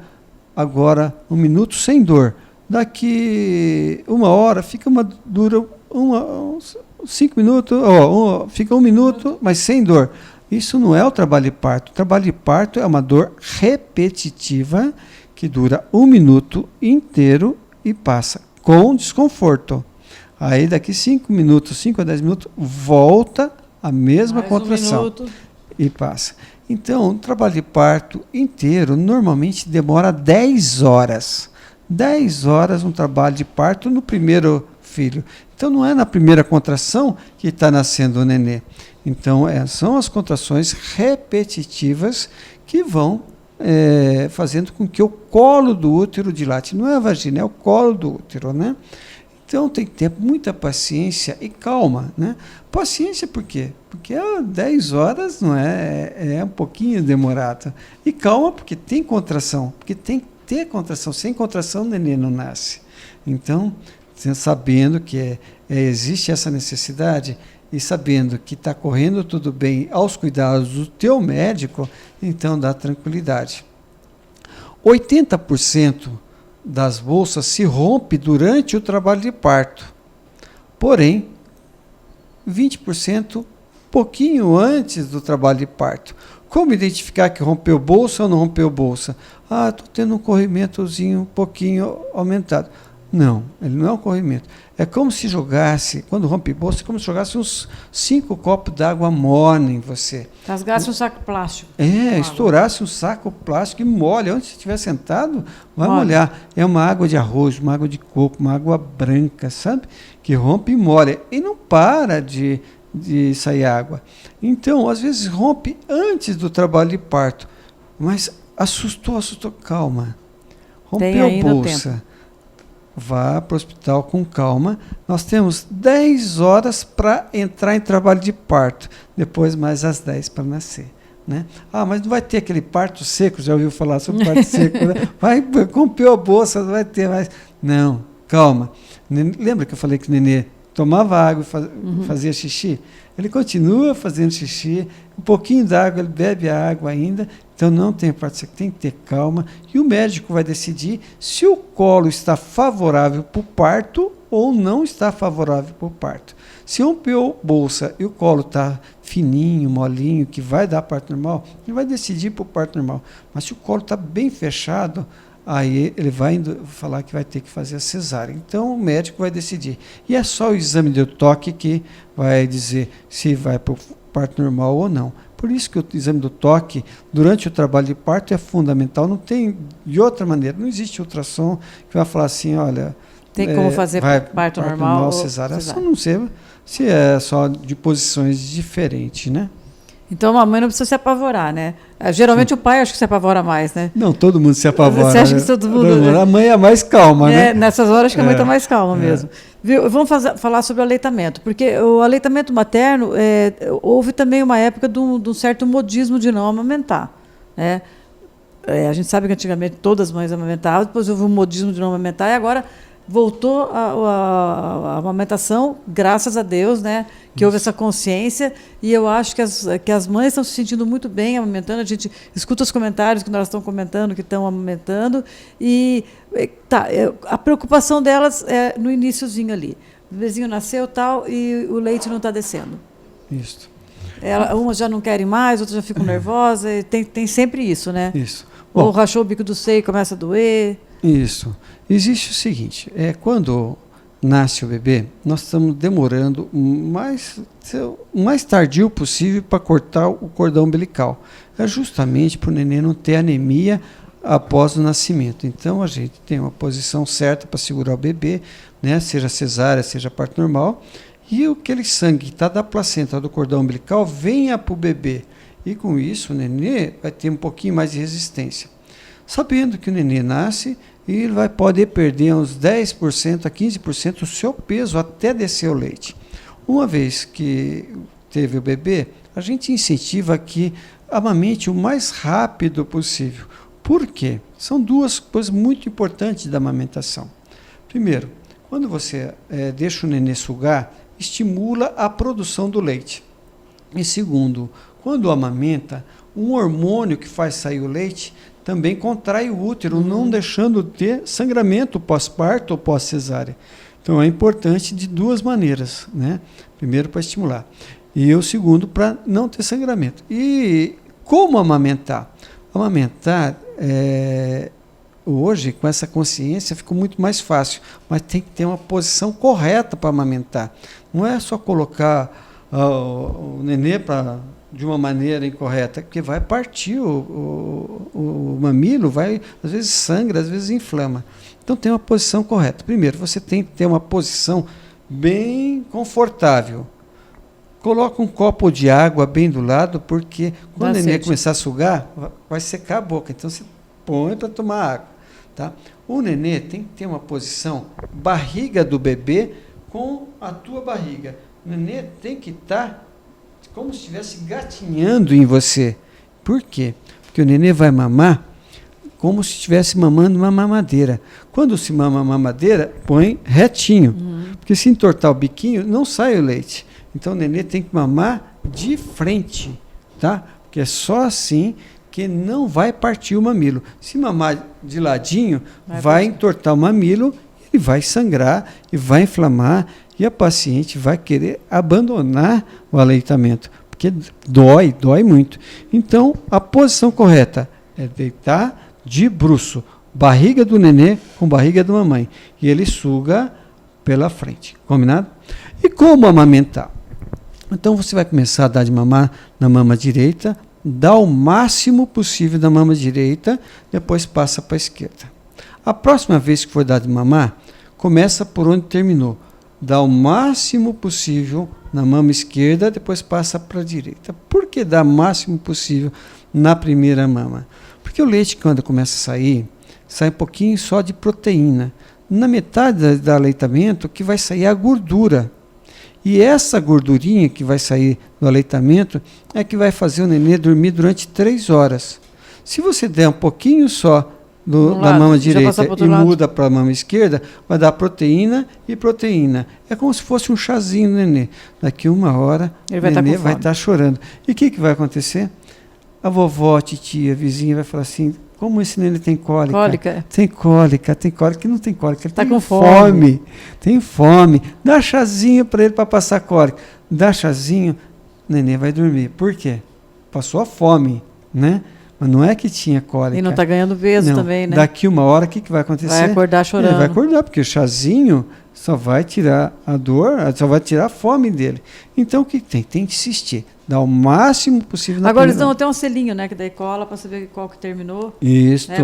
agora 1 minuto sem dor. Daqui 1 hora fica dura 5 minutos, fica 1 minuto, mas sem dor. Isso não é o trabalho de parto. O trabalho de parto é uma dor repetitiva que dura 1 minuto inteiro e passa com desconforto. Aí daqui 5 minutos, 5 a 10 minutos, volta a mesma Mais contração 1 minuto. e passa. Então, o trabalho de parto inteiro normalmente demora 10 horas. 10 horas um trabalho de parto no primeiro filho. Então, não é na primeira contração que está nascendo o nenê. Então, são as contrações repetitivas que vão fazendo com que o colo do útero dilate. Não é a vagina, é o colo do útero, né? Então, tem que ter muita paciência e calma, né? Paciência por quê? Porque 10 horas não é um pouquinho demorado. E calma porque tem contração, porque tem que ter contração. Sem contração, o neném não nasce. Então, sabendo que existe essa necessidade e sabendo que está correndo tudo bem aos cuidados do teu médico, então dá tranquilidade. 80% das bolsas se rompe durante o trabalho de parto. Porém, 20% pouquinho antes do trabalho de parto. Como identificar que rompeu bolsa ou não rompeu bolsa? Estou tendo um corrimentozinho um pouquinho aumentado. Não, ele não é um corrimento. É como se jogasse, quando rompe bolsa, é como se jogasse uns 5 copos d'água morna em você. Rasgasse um saco plástico. Estourasse um saco plástico e molha. Onde você estiver sentado, vai Molha. molhar. É uma água de arroz, uma água de coco, uma água branca, sabe? Que rompe e molha. E não para de sair água. Então, às vezes rompe antes do trabalho de parto. Mas assustou. Calma. Rompeu ainda bolsa. Vá para o hospital com calma. Nós temos 10 horas para entrar em trabalho de parto. Depois mais as 10 para nascer. Né? Mas não vai ter aquele parto seco, já ouviu falar sobre parto seco, né? Rompeu a bolsa, não vai ter mais. Não, calma. Lembra que eu falei que o nenê tomava água e fazia xixi? Ele continua fazendo xixi, um pouquinho d'água, ele bebe a água ainda, então não tem parto seco, tem que ter calma, e o médico vai decidir se o colo está favorável para o parto ou não está favorável para o parto. Se rompeu bolsa e o colo está fininho, molinho, que vai dar parto normal, ele vai decidir para o parto normal. Mas se o colo está bem fechado, aí ele vai falar que vai ter que fazer a cesárea. Então o médico vai decidir. E é só o exame de toque que vai dizer se vai para o parto normal ou não. Por isso que o exame do toque, durante o trabalho de parto, é fundamental. Não tem de outra maneira. Não existe ultrassom que vai falar assim, olha... Tem como fazer parto normal ou cesárea. Só não sei se é só de posições diferentes, né? Então a mãe não precisa se apavorar, né? Geralmente o pai acho que se apavora mais, né? Não, todo mundo se apavora. Você acha que todo mundo... A mãe é mais calma, né? Nessas horas que a mãe está mais calma mesmo. Viu? Vamos falar sobre o aleitamento, porque o aleitamento materno, houve também uma época de um certo modismo de não amamentar. Né? A gente sabe que antigamente todas as mães amamentavam, depois houve um modismo de não amamentar, e agora voltou a amamentação, graças a Deus, né? Que houve essa consciência, e eu acho que as mães estão se sentindo muito bem amamentando. A gente escuta os comentários que elas estão comentando, que estão amamentando, e a preocupação delas é no iniciozinho ali. O bebezinho nasceu tal, e o leite não está descendo. Isso. Umas já não querem mais, outras já ficam nervosas, tem sempre isso, né? Isso. Ou rachou o bico do seio e começa a doer. Isso. Existe o seguinte, quando nasce o bebê, nós estamos demorando o mais tardio possível para cortar o cordão umbilical. É justamente para o neném não ter anemia após o nascimento. Então, a gente tem uma posição certa para segurar o bebê, né, seja cesárea, seja parto normal, e aquele sangue que está da placenta do cordão umbilical venha para o bebê. E com isso, o nenê vai ter um pouquinho mais de resistência. Sabendo que o nenê nasce, e ele vai poder perder uns 10% a 15% do seu peso até descer o leite. Uma vez que teve o bebê, a gente incentiva que amamente o mais rápido possível. Por quê? São duas coisas muito importantes da amamentação. Primeiro, quando você deixa o nenê sugar, estimula a produção do leite. E segundo, quando amamenta, um hormônio que faz sair o leite também contrai o útero, não deixando de ter sangramento pós-parto ou pós-cesárea. Então é importante de duas maneiras, né? Primeiro, para estimular, e o segundo, para não ter sangramento. E como amamentar? Amamentar, hoje, com essa consciência, ficou muito mais fácil, mas tem que ter uma posição correta para amamentar. Não é só colocar o nenê de uma maneira incorreta, porque vai partir o mamilo, às vezes sangra, às vezes inflama. Então tem uma posição correta. Primeiro, você tem que ter uma posição bem confortável. Coloca um copo de água bem do lado, porque quando o neném começar a sugar, vai secar a boca. Então você põe para tomar água. Tá? O nenê tem que ter uma posição barriga do bebê com a tua barriga. O nenê tem que estar como se estivesse gatinhando em você. Por quê? Porque o nenê vai mamar como se estivesse mamando uma mamadeira. Quando se mama a mamadeira, põe retinho. Porque se entortar o biquinho, não sai o leite. Então o nenê tem que mamar de frente, tá? Porque é só assim que não vai partir o mamilo. Se mamar de ladinho, vai entortar o mamilo, ele vai sangrar e vai inflamar, e a paciente vai querer abandonar o aleitamento, porque dói muito. Então, a posição correta é deitar de bruço, barriga do nenê com barriga da mamãe, e ele suga pela frente. Combinado? E como amamentar? Então, você vai começar a dar de mamar na mama direita, dá o máximo possível da mama direita, depois passa para a esquerda. A próxima vez que for dar de mamar, começa por onde terminou. Dá o máximo possível na mama esquerda, depois passa para a direita. Por que dá o máximo possível na primeira mama? Porque o leite, quando começa a sair, sai um pouquinho só de proteína. Na metade do aleitamento, que vai sair a gordura. E essa gordurinha que vai sair do aleitamento é que vai fazer o nenê dormir durante 3 horas. Se você der um pouquinho só da mama direita e muda para a mama esquerda, vai dar proteína e proteína. É como se fosse um chazinho no nenê. Daqui 1 hora, o nenê vai estar chorando. E o que vai acontecer? A vovó, a titia, a vizinha vai falar assim: como esse nenê tem cólica? Tem cólica, que não tem cólica. Ele está com fome. Tem fome. Dá chazinho para ele para passar cólica. Dá chazinho, o nenê vai dormir. Por quê? Passou a fome, né? Mas não é que tinha cólica. E não está ganhando peso também, né? Daqui 1 hora, o que vai acontecer? Vai acordar chorando. Ele vai acordar, porque o chazinho só vai tirar a dor, só vai tirar a fome dele. Então, o que tem? Tem que insistir. Dar o máximo possível na Agora eles dão até um selinho, né? Que daí cola para saber qual que terminou. Isso. Né,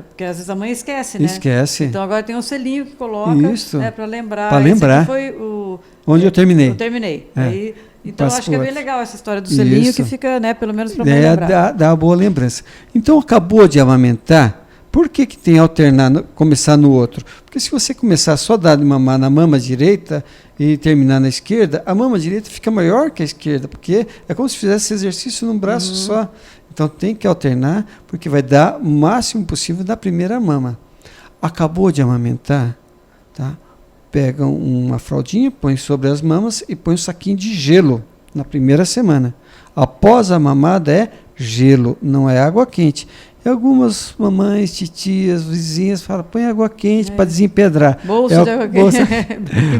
porque às vezes a mãe esquece, né? Esquece. Então agora tem um selinho que coloca, né, para lembrar. Para lembrar. Esse aqui foi onde eu terminei. Eu terminei. Aí, então acho que é bem legal essa história do selinho, que fica, né, pelo menos para a mãe lembrar. Dá uma boa lembrança. Então acabou de amamentar. Por que tem alternar, começar no outro? Porque se você começar só a dar de mamar na mama direita e terminar na esquerda, a mama direita fica maior que a esquerda, porque é como se fizesse exercício num braço só. Então tem que alternar, porque vai dar o máximo possível da primeira mama. Acabou de amamentar, tá? Pega uma fraldinha, põe sobre as mamas e põe um saquinho de gelo na primeira semana. Após a mamada é gelo, não é água quente. E algumas mamães, titias, vizinhas falam, põe água quente para desempedrar. Bolsa de água quente.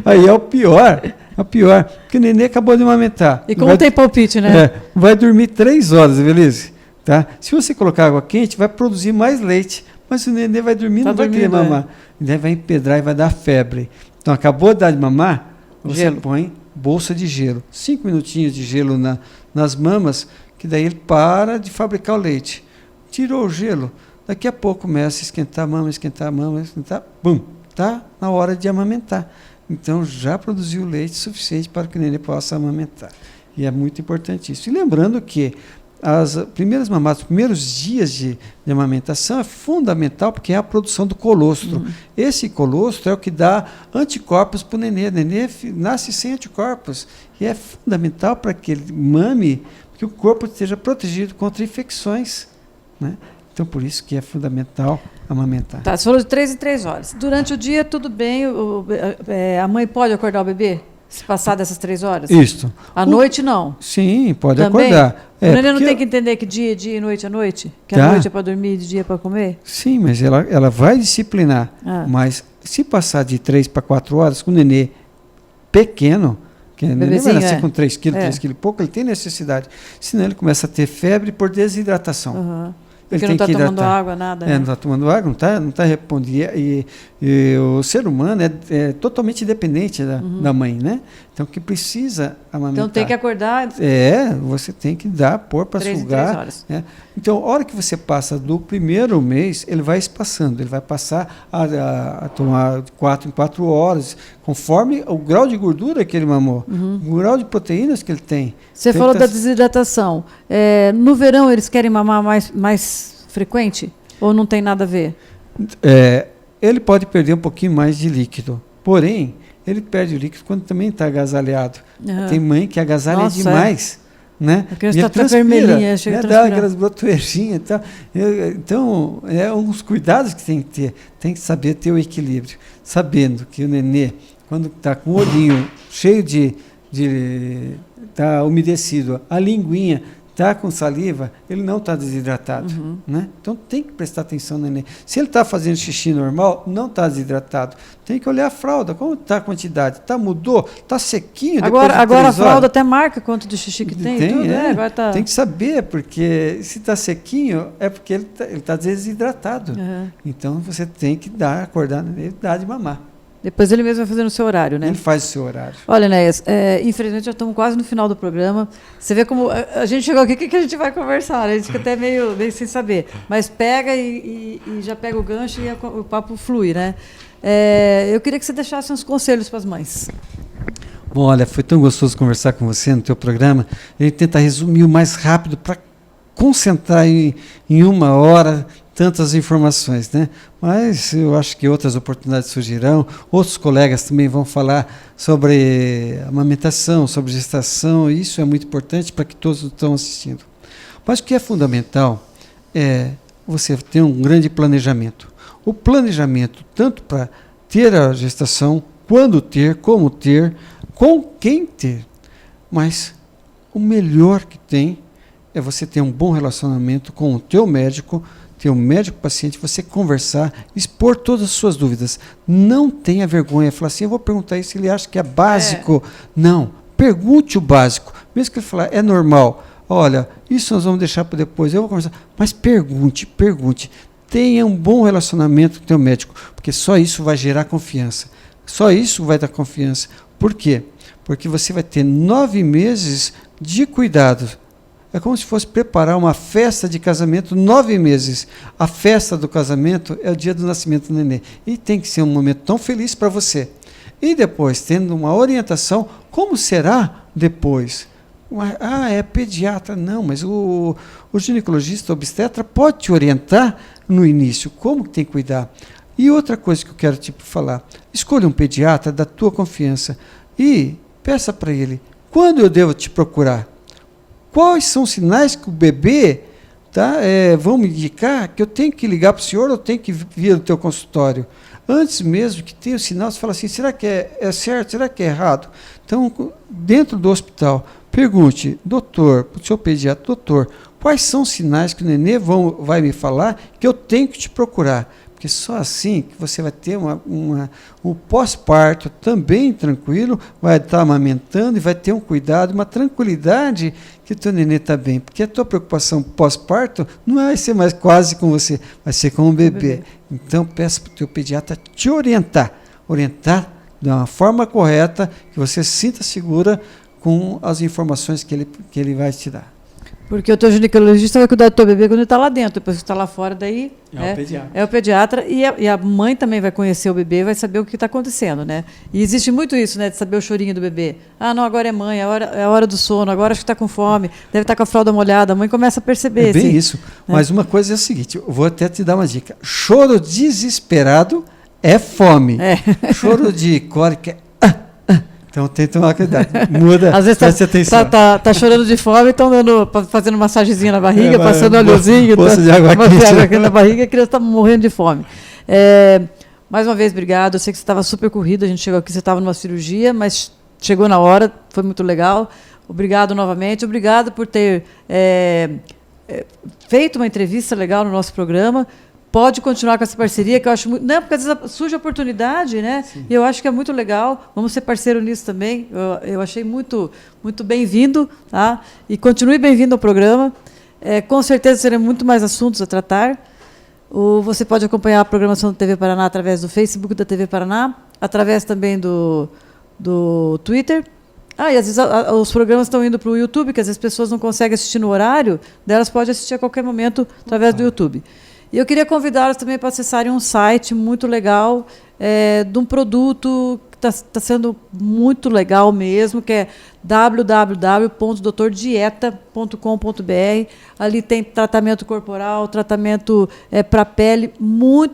Aí é o pior, porque o nenê acabou de amamentar. E como tem palpite, né? Vai dormir 3 horas, beleza? Tá? Se você colocar água quente, vai produzir mais leite, mas o nenê vai dormir, não vai querer mamar. O nenê vai empedrar e vai dar febre. Então, acabou de dar de mamar, você põe bolsa de gelo. 5 minutinhos de gelo nas mamas, que daí ele para de fabricar o leite. Tirou o gelo, daqui a pouco começa a esquentar a mama, bum, tá na hora de amamentar. Então, já produziu leite suficiente para que o nenê possa amamentar. E é muito importante isso. E lembrando que as primeiras mamadas, os primeiros dias de amamentação é fundamental porque é a produção do colostro. Esse colostro é o que dá anticorpos para o nenê. O nenê nasce sem anticorpos e é fundamental para que ele mame, que o corpo esteja protegido contra infecções, né? Então, por isso que é fundamental amamentar. Tá, você falou de 3 em 3 horas. Durante o dia, tudo bem, a mãe pode acordar o bebê? Se passar dessas 3 horas? Isso. À noite, não? Sim, pode também? Acordar. O neném não tem que entender que dia é dia e noite é noite? Que a noite é para dormir e de dia é para comer? Sim, mas ela vai disciplinar. Mas se passar de 3 para 4 horas, com o nenê pequeno, que o nenê vai nascer com 3 quilos, 3 quilos e pouco, ele tem necessidade. Senão ele começa a ter febre por desidratação. Porque não está tomando água, nada. Não está tomando água, não está respondendo. E o ser humano é totalmente dependente da mãe, né? Então, que precisa amamentar. Então, tem que acordar. Você tem que pôr para sugar. 3 horas. Então, a hora que você passa do primeiro mês, ele vai espaçando. Ele vai passar a tomar 4 em 4 horas, conforme o grau de gordura que ele mamou, o grau de proteínas que ele tem. Você falou da desidratação. No verão, eles querem mamar mais frequente? Ou não tem nada a ver? Ele pode perder um pouquinho mais de líquido. Porém, ele perde o líquido quando também está agasalhado. Tem mãe que agasalha demais. Né? A criança está vermelhinha, chega a transpirar. Dá aquelas brotoejinhas e tal. Então, uns cuidados que tem que ter. Tem que saber ter o equilíbrio. Sabendo que o nenê, quando está com o olhinho cheio está umedecido, a linguinha está com saliva, ele não está desidratado. Né? Então tem que prestar atenção no neném. Se ele está fazendo xixi normal, não está desidratado. Tem que olhar a fralda, como está a quantidade? Mudou? Está sequinho? Agora a fralda até marca quanto de xixi que tem. Tudo, agora tá... Tem que saber, porque se está sequinho, é porque ele está desidratado. Então você tem que acordar no neném e dar de mamar. Depois ele mesmo vai fazer no seu horário, né? Ele faz o seu horário. Olha, Enéas, infelizmente já estamos quase no final do programa. Você vê como a gente chegou aqui, o que a gente vai conversar? A gente fica até meio sem saber. Mas pega e já pega o gancho e o papo flui, né? Eu queria que você deixasse uns conselhos para as mães. Bom, olha, foi tão gostoso conversar com você no teu programa. A gente tenta resumir o mais rápido para concentrar em 1 hora tantas informações, né? Mas eu acho que outras oportunidades surgirão, outros colegas também vão falar sobre amamentação, sobre gestação, e isso é muito importante para que todos estão assistindo. Mas o que é fundamental é você ter um grande planejamento. O planejamento, tanto para ter a gestação, quando ter, como ter, com quem ter, mas o melhor que tem é você ter um bom relacionamento com o teu médico, ter um médico paciente, você conversar, expor todas as suas dúvidas. Não tenha vergonha, falar assim, eu vou perguntar isso, ele acha que é básico. Não, pergunte o básico. Mesmo que ele falar, é normal, olha, isso nós vamos deixar para depois, eu vou conversar. Mas pergunte. Tenha um bom relacionamento com o teu médico, porque só isso vai gerar confiança. Só isso vai dar confiança. Por quê? Porque você vai ter 9 meses de cuidado. É como se fosse preparar uma festa de casamento 9 meses. A festa do casamento é o dia do nascimento do nenê. E tem que ser um momento tão feliz para você. E depois, tendo uma orientação, como será depois? É pediatra. Não, mas o ginecologista obstetra pode te orientar no início, como que tem que cuidar. E outra coisa que eu quero te falar, escolha um pediatra da tua confiança e peça para ele, quando eu devo te procurar? Quais são os sinais que o bebê vão me indicar que eu tenho que ligar para o senhor ou tenho que vir ao teu consultório? Antes mesmo que tenha o sinal, você fala assim, será que é certo, será que é errado? Então, dentro do hospital, pergunte, doutor, para o seu pediatra, doutor, quais são os sinais que o nenê vai me falar que eu tenho que te procurar? Porque só assim que você vai ter um pós-parto também tranquilo, vai estar amamentando e vai ter um cuidado, uma tranquilidade que o teu nenê está bem. Porque a tua preocupação pós-parto não vai ser mais quase com você, vai ser com o bebê. Então, peça para o teu pediatra te orientar de uma forma correta, que você se sinta segura com as informações que ele vai te dar. Porque o teu ginecologista vai cuidar do teu bebê quando ele está lá dentro, depois que está lá fora, daí é o pediatra e a mãe também vai conhecer o bebê, vai saber o que está acontecendo, né? E existe muito isso, né, de saber o chorinho do bebê. Ah, não, agora é mãe, é a hora do sono, agora acho que está com fome, deve estar com a fralda molhada, a mãe começa a perceber. É bem isso, mas uma coisa é o seguinte, eu vou até te dar uma dica, choro desesperado é fome, choro de cólica então tem que tomar cuidado. Muda. Às vezes tá chorando de fome, estão fazendo massagenzinha na barriga, passando óleozinho, poça de água quente na barriga, a criança está morrendo de fome. Mais uma vez, obrigado. Eu sei que você estava super corrida, a gente chegou aqui, você estava numa cirurgia, mas chegou na hora, foi muito legal. Obrigado novamente. Obrigado por ter feito uma entrevista legal no nosso programa. Pode continuar com essa parceria, que eu acho muito... Não, porque às vezes surge oportunidade, né? Sim. E eu acho que é muito legal. Vamos ser parceiro nisso também. Eu achei muito, muito bem-vindo, tá? E continue bem-vindo ao programa. Com certeza serão muito mais assuntos a tratar. Você pode acompanhar a programação da TV Paraná através do Facebook da TV Paraná, através também do Twitter. E às vezes os programas estão indo para o YouTube, que às vezes as pessoas não conseguem assistir no horário, delas podem assistir a qualquer momento através do YouTube. E eu queria convidá-los também para acessarem um site muito legal, de um produto que está sendo muito legal mesmo, que é www.doutordieta.com.br. Ali tem tratamento corporal, tratamento para pele,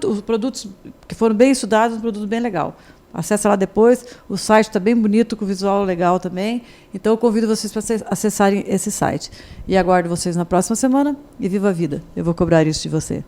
os produtos que foram bem estudados, um produto bem legal. Acesse lá depois, o site está bem bonito, com visual legal também. Então, eu convido vocês para acessarem esse site. E aguardo vocês na próxima semana. E viva a vida! Eu vou cobrar isso de você.